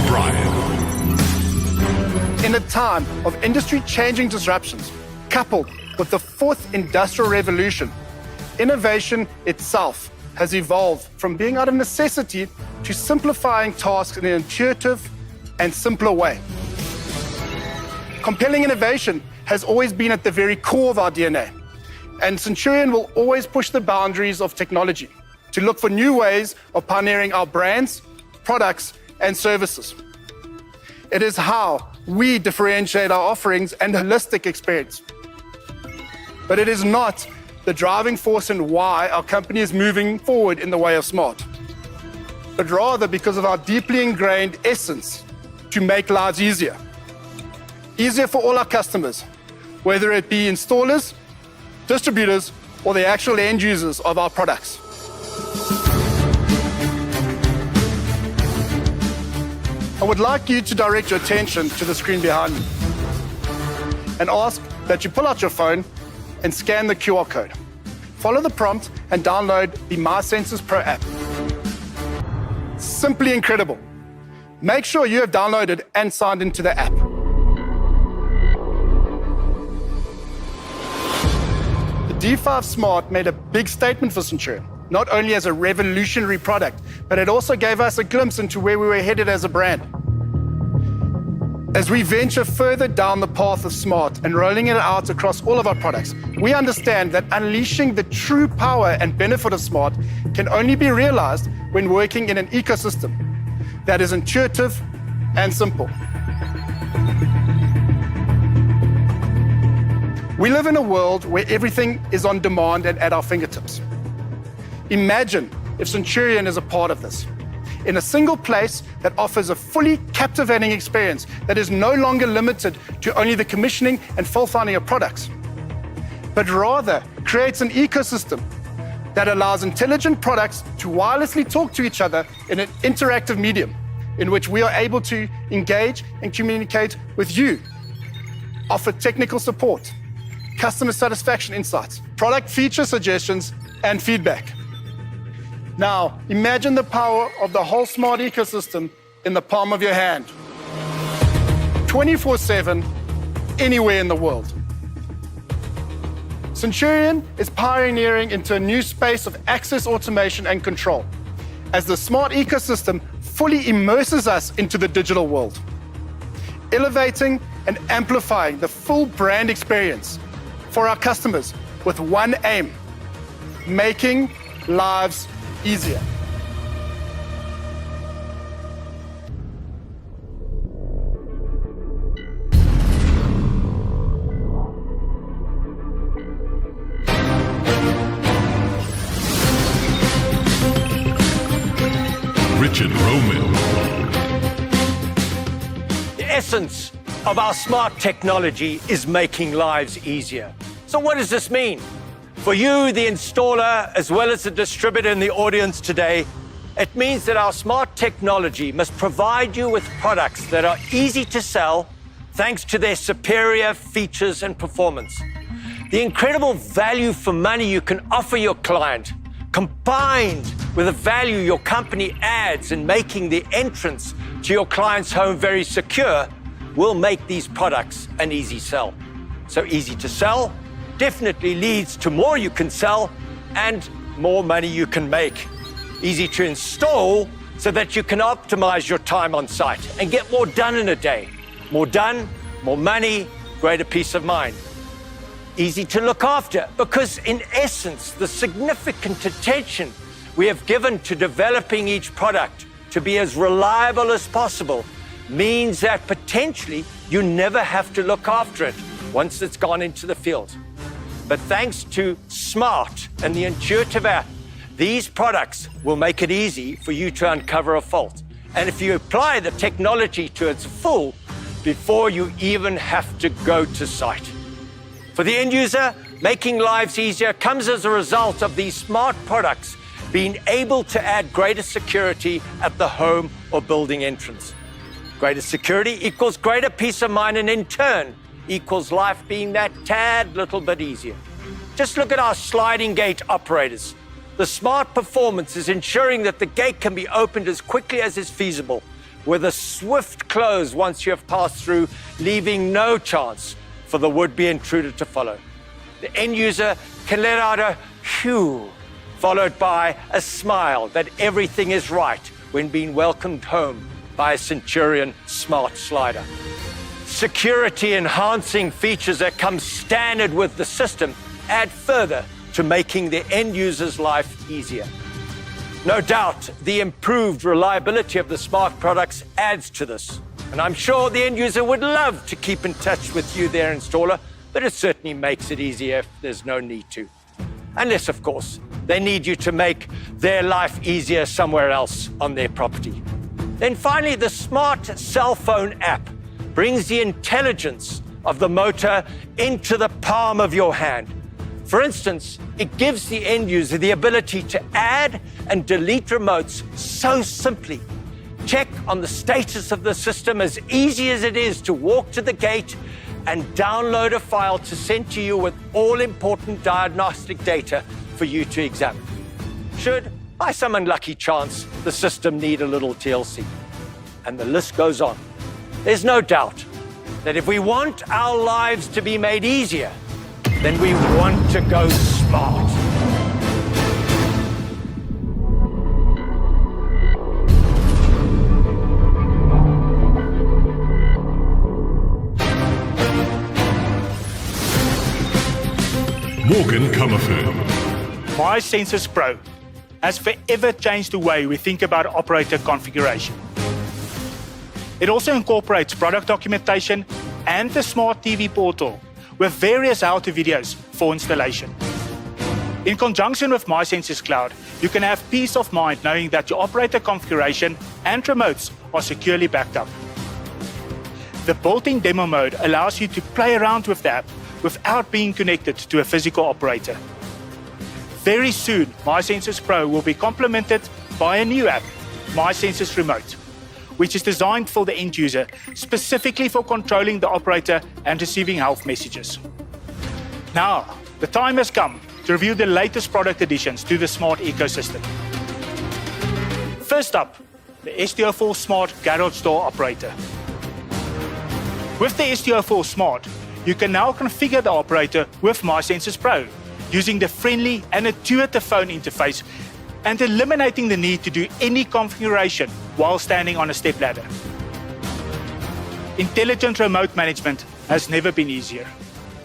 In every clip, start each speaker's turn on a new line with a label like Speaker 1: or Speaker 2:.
Speaker 1: O'Brien.
Speaker 2: In a time of industry-changing disruptions, coupled with the fourth industrial revolution, innovation itself has evolved from being out of necessity to simplifying tasks in an intuitive and simpler way. Compelling innovation has always been at the very core of our DNA, and Centurion will always push the boundaries of technology to look for new ways of pioneering our brands, products, and services. It is how we differentiate our offerings and holistic experience. But it is not the driving force in why our company is moving forward in the way of smart, but rather because of our deeply ingrained essence to make lives easier. Easier for all our customers, whether it be installers, distributors, or the actual end users of our products. I would like you to direct your attention to the screen behind me and ask that you pull out your phone and scan the QR code. Follow the prompt and download the My Sensors Pro app. Simply incredible. Make sure you have downloaded and signed into the app. The D5 Smart made a big statement for Centurion, not only as a revolutionary product, but it also gave us a glimpse into where we were headed as a brand. As we venture further down the path of smart and rolling it out across all of our products, we understand that unleashing the true power and benefit of smart can only be realized when working in an ecosystem that is intuitive and simple. We live in a world where everything is on demand and at our fingertips. Imagine if Centurion is a part of this, in a single place that offers a fully captivating experience that is no longer limited to only the commissioning and fault-finding of products, but rather creates an ecosystem that allows intelligent products to wirelessly talk to each other in an interactive medium in which we are able to engage and communicate with you, offer technical support, customer satisfaction insights, product feature suggestions, and feedback. Now, imagine the power of the whole smart ecosystem in the palm of your hand. 24/7, anywhere in the world. Centurion is pioneering into a new space of access, automation, and control as the smart ecosystem fully immerses us into the digital world, elevating and amplifying the full brand experience for our customers with one aim: making lives easier.
Speaker 1: Richard Roman.
Speaker 3: The essence of our smart technology is making lives easier. So what does this mean? For you, the installer, as well as the distributor in the audience today, it means that our smart technology must provide you with products that are easy to sell thanks to their superior features and performance. The incredible value for money you can offer your client, combined with the value your company adds in making the entrance to your client's home very secure, will make these products an easy sell. So easy to sell definitely leads to more you can sell and more money you can make. Easy to install so that you can optimize your time on site and get more done in a day. More done, more money, greater peace of mind. Easy to look after because, in essence, the significant attention we have given to developing each product to be as reliable as possible means that potentially you never have to look after it once it's gone into the field. But thanks to Smart and the intuitive app, these products will make it easy for you to uncover a fault. And if you apply the technology to its full, before you even have to go to site. For the end user, making lives easier comes as a result of these smart products being able to add greater security at the home or building entrance. Greater security equals greater peace of mind, and in turn equals life being that tad little bit easier. Just look at our sliding gate operators. The smart performance is ensuring that the gate can be opened as quickly as is feasible, with a swift close once you have passed through, leaving no chance for the would-be intruder to follow. The end user can let out a phew, followed by a smile that everything is right when being welcomed home by a CENTURION smart slider. Security-enhancing features that come standard with the system add further to making the end user's life easier. No doubt, the improved reliability of the smart products adds to this. And I'm sure the end user would love to keep in touch with you, their installer, but it certainly makes it easier if there's no need to. Unless, of course, they need you to make their life easier somewhere else on their property. Then finally, the smart cell phone app brings the intelligence of the motor into the palm of your hand. For instance, it gives the end user the ability to add and delete remotes so simply. Check on the status of the system as easy as it is to walk to the gate and download a file to send to you with all important diagnostic data for you to examine. Should, by some unlucky chance, the system need a little TLC. And the list goes on. There's no doubt that if we want our lives to be made easier, then we want to go smart.
Speaker 1: Morgan Comerford.
Speaker 4: My Sensors Pro has forever changed the way we think about operator configuration. It also incorporates product documentation and the smart TV portal with various how-to videos for installation. In conjunction with My Sensors Cloud, you can have peace of mind knowing that your operator configuration and remotes are securely backed up. The built-in demo mode allows you to play around with the app without being connected to a physical operator. Very soon, My Sensors Pro will be complemented by a new app, My Sensors Remote, which is designed for the end user, specifically for controlling the operator and receiving health messages. Now, the time has come to review the latest product additions to the smart ecosystem. First up, the STO4 Smart Garage Door Operator. With the STO4 Smart, you can now configure the operator with My Sensors Pro, using the friendly and intuitive phone interface and eliminating the need to do any configuration while standing on a stepladder. Intelligent remote management has never been easier,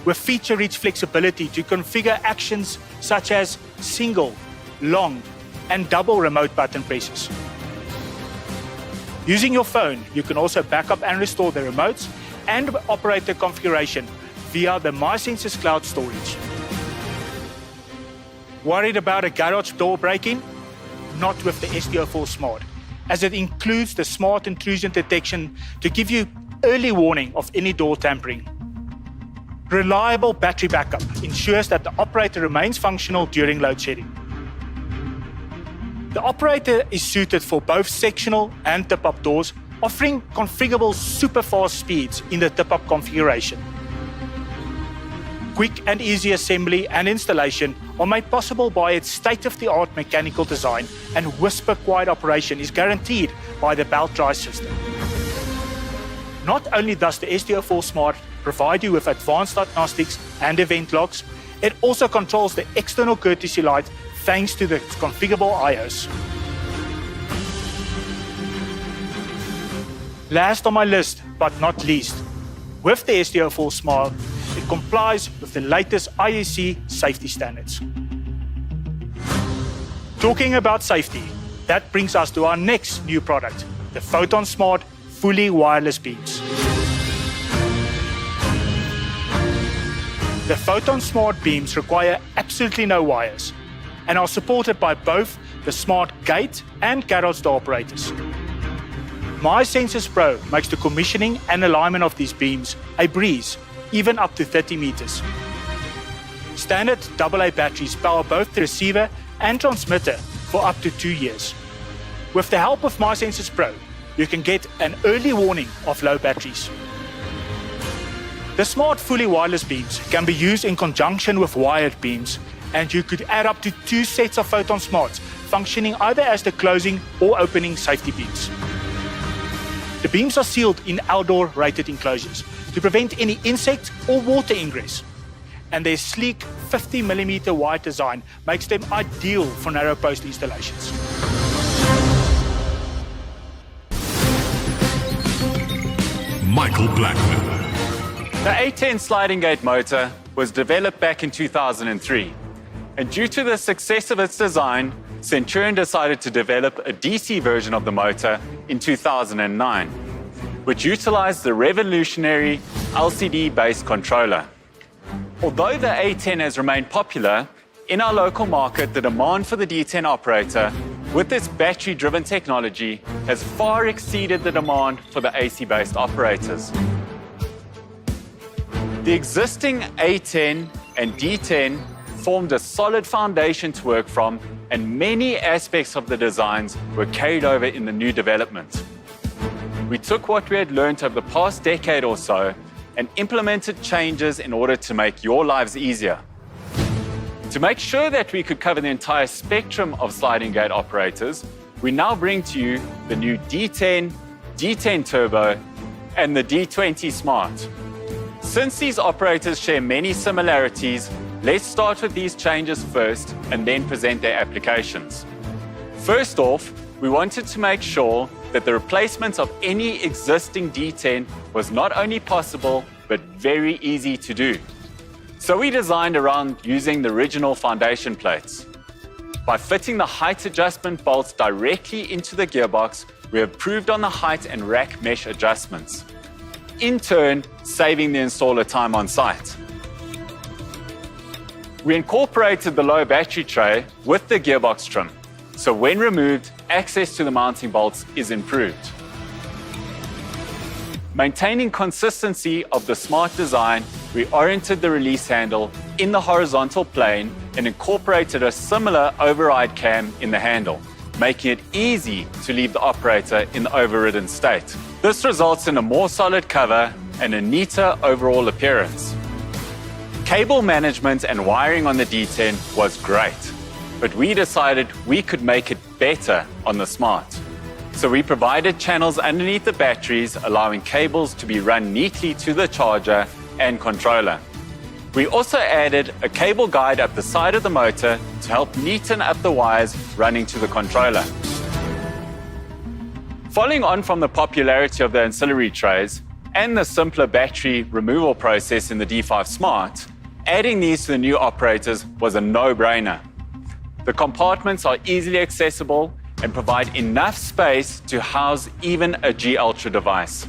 Speaker 4: with feature-rich flexibility to configure actions such as single, long, and double remote button presses. Using your phone, you can also back up and restore the remotes and operator configuration via the My Sensors Cloud storage. Worried about a garage door break-in? Not with the STO4 Smart, as it includes the smart intrusion detection to give you early warning of any door tampering. Reliable battery backup ensures that the operator remains functional during load shedding. The operator is suited for both sectional and tip-up doors, offering configurable super fast speeds in the tip-up configuration. Quick and easy assembly and installation are made possible by its state-of-the-art mechanical design, and whisper-quiet operation is guaranteed by the belt drive system. Not only does the STO4 Smart provide you with advanced diagnostics and event logs, it also controls the external courtesy light thanks to the configurable iOS. Last on my list, but not least, with the STO4 Smart, it complies with the latest IEC safety standards. Talking about safety, that brings us to our next new product, the Photon Smart fully wireless beams. The Photon Smart beams require absolutely no wires and are supported by both the smart gate and garage door operators. My Sensors Pro makes the commissioning and alignment of these beams a breeze, even up to 30 meters. Standard AA batteries power both the receiver and transmitter for up to 2 years. With the help of My Sensors Pro, you can get an early warning of low batteries. The smart fully wireless beams can be used in conjunction with wired beams, and you could add up to 2 sets of Photon Smarts functioning either as the closing or opening safety beams. The beams are sealed in outdoor rated enclosures to prevent any insect or water ingress. And their sleek 50mm wide design makes them ideal for narrow post installations.
Speaker 1: Michael Blackman.
Speaker 5: The A10 sliding gate motor was developed back in 2003. And due to the success of its design, CENTURION decided to develop a DC version of the motor in 2009, which utilized the revolutionary LCD-based controller. Although the A10 has remained popular, in our local market, the demand for the D10 operator with its battery-driven technology has far exceeded the demand for the AC-based operators. The existing A10 and D10 formed a solid foundation to work from, and many aspects of the designs were carried over in the new development. We took what we had learned over the past decade or so and implemented changes in order to make your lives easier. To make sure that we could cover the entire spectrum of sliding gate operators, we now bring to you the new D10, D10 Turbo, and the D20 Smart. Since these operators share many similarities, let's start with these changes first and then present their applications. First off, we wanted to make sure that the replacement of any existing D10 was not only possible, but very easy to do. So we designed around using the original foundation plates. By fitting the height adjustment bolts directly into the gearbox, we improved on the height and rack mesh adjustments, in turn saving the installer time on site. We incorporated the low battery tray with the gearbox trim, so when removed, access to the mounting bolts is improved. Maintaining consistency of the smart design, we oriented the release handle in the horizontal plane and incorporated a similar override cam in the handle, making it easy to leave the operator in the overridden state. This results in a more solid cover and a neater overall appearance. Cable management and wiring on the D10 was great, but we decided we could make it better on the Smart. So we provided channels underneath the batteries, allowing cables to be run neatly to the charger and controller. We also added a cable guide up the side of the motor to help neaten up the wires running to the controller. Following on from the popularity of the ancillary trays and the simpler battery removal process in the D5 Smart, adding these to the new operators was a no-brainer. The compartments are easily accessible and provide enough space to house even a G Ultra device.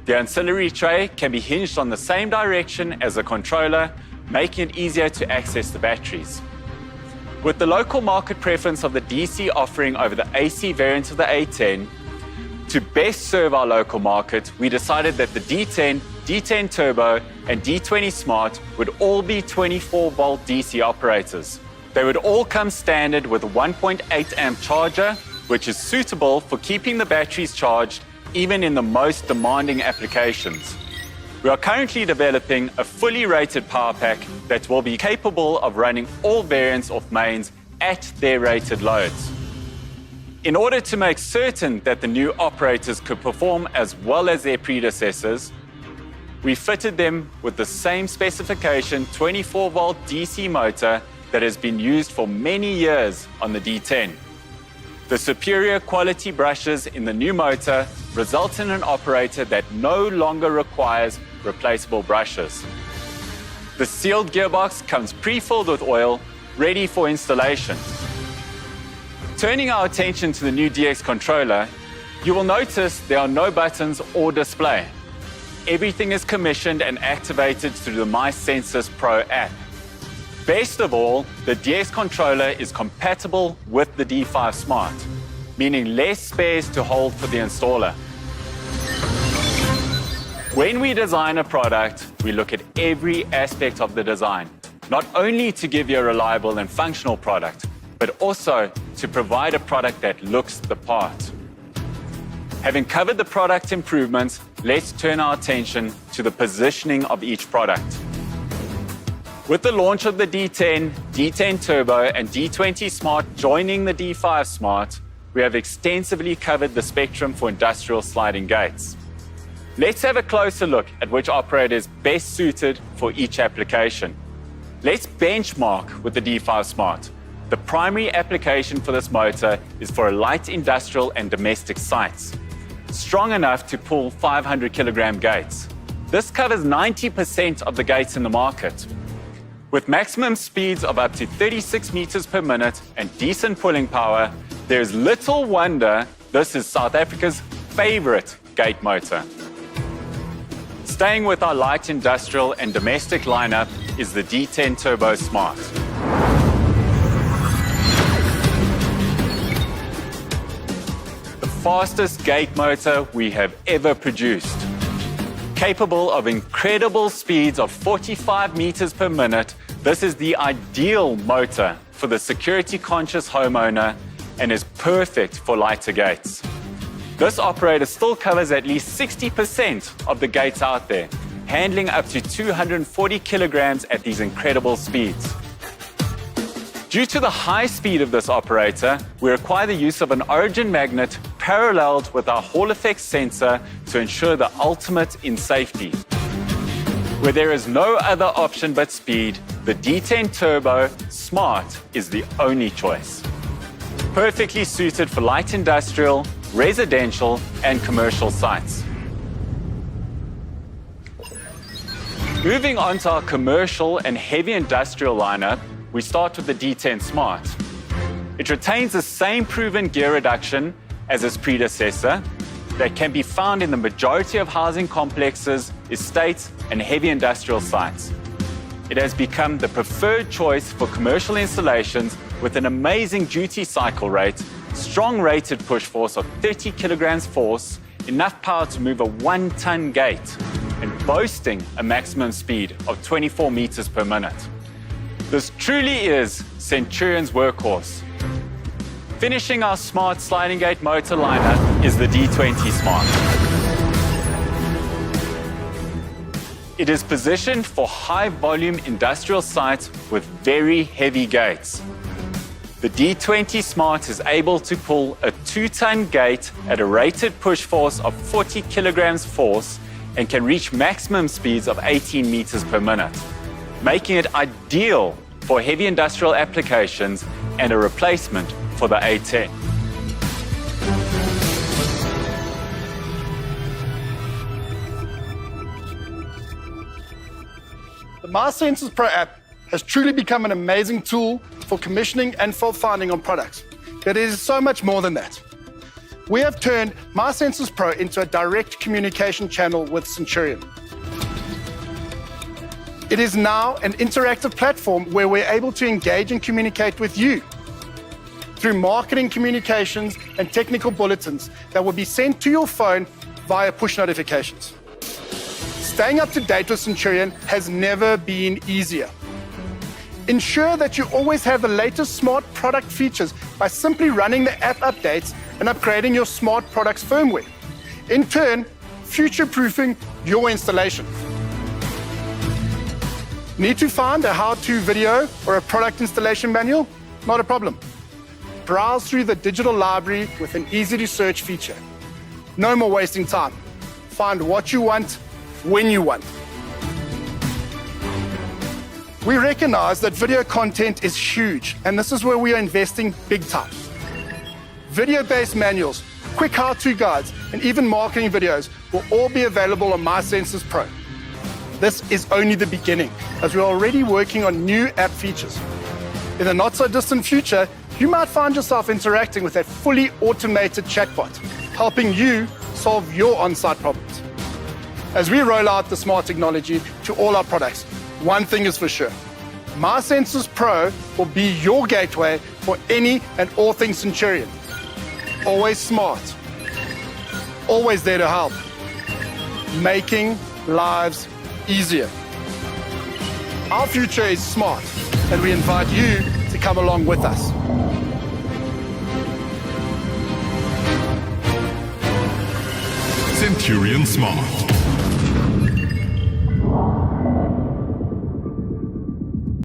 Speaker 5: The ancillary tray can be hinged on the same direction as the controller, making it easier to access the batteries. With the local market preference of the DC offering over the AC variant of the A10, to best serve our local market, we decided that the D10, D10 Turbo, and D20 Smart would all be 24-volt DC operators. They would all come standard with a 1.8 amp charger, which is suitable for keeping the batteries charged even in the most demanding applications. We are currently developing a fully rated power pack that will be capable of running all variants of mains at their rated loads. In order to make certain that the new operators could perform as well as their predecessors, we fitted them with the same specification 24-volt DC motor that has been used for many years on the D10. The superior quality brushes in the new motor result in an operator that no longer requires replaceable brushes. The sealed gearbox comes pre-filled with oil, ready for installation. Turning our attention to the new DX controller, you will notice there are no buttons or display. Everything is commissioned and activated through the MySensus Pro app. Best of all, the DX controller is compatible with the D5 Smart, meaning less spares to hold for the installer. When we design a product, we look at every aspect of the design, not only to give you a reliable and functional product, but also to provide a product that looks the part. Having covered the product improvements, let's turn our attention to the positioning of each product. With the launch of the D10, D10 Turbo, and D20 Smart joining the D5 Smart, we have extensively covered the spectrum for industrial sliding gates. Let's have a closer look at which operator is best suited for each application. Let's benchmark with the D5 Smart. The primary application for this motor is for light industrial and domestic sites, strong enough to pull 500 kilogram gates. This covers 90% of the gates in the market. With maximum speeds of up to 36 meters per minute and decent pulling power, there's little wonder this is South Africa's favorite gate motor. Staying with our light industrial and domestic lineup is the D10 Turbo Smart. The fastest gate motor we have ever produced. Capable of incredible speeds of 45 meters per minute, this is the ideal motor for the security-conscious homeowner and is perfect for lighter gates. This operator still covers at least 60% of the gates out there, handling up to 240 kilograms at these incredible speeds. Due to the high speed of this operator, we require the use of an origin magnet paralleled with our Hall effect sensor to ensure the ultimate in safety. Where there is no other option but speed, the D10 Turbo Smart is the only choice. Perfectly suited for light industrial, residential, and commercial sites. Moving on to our commercial and heavy industrial lineup, we start with the D10 Smart. It retains the same proven gear reduction as its predecessor that can be found in the majority of housing complexes, estates, and heavy industrial sites. It has become the preferred choice for commercial installations with an amazing duty cycle rate, strong rated push force of 30 kilograms force, enough power to move a 1-ton gate, and boasting a maximum speed of 24 meters per minute. This truly is Centurion's workhorse. Finishing our smart sliding gate motor lineup is the D20 Smart. It is positioned for high-volume industrial sites with very heavy gates. The D20 Smart is able to pull a 2-ton gate at a rated push force of 40 kilograms force and can reach maximum speeds of 18 meters per minute, making it ideal for heavy industrial applications and a replacement for the A10.
Speaker 2: The MySensors Pro app has truly become an amazing tool for commissioning and fault finding on products. But it is so much more than that. We have turned MySensors Pro into a direct communication channel with Centurion. It is now an interactive platform where we're able to engage and communicate with you through marketing communications and technical bulletins that will be sent to your phone via push notifications. Staying up to date with Centurion has never been easier. Ensure that you always have the latest smart product features by simply running the app updates and upgrading your smart products firmware. In turn, future-proofing your installation. Need to find a how-to video or a product installation manual? Not a problem. Browse through the digital library with an easy-to-search feature. No more wasting time. Find what you want, when you want. We recognize that video content is huge, and this is where we are investing big time. Video-based manuals, quick how-to guides, and even marketing videos will all be available on MySensors Pro. This is only the beginning, as we're already working on new app features. In the not-so-distant future, you might find yourself interacting with a fully automated chatbot, helping you solve your on-site problems. As we roll out the smart technology to all our products, one thing is for sure. MySensors Pro will be your gateway for any and all things Centurion. Always smart. Always there to help. Making lives easier. Our future is smart, and we invite you to come along with us.
Speaker 1: Centurion Smart.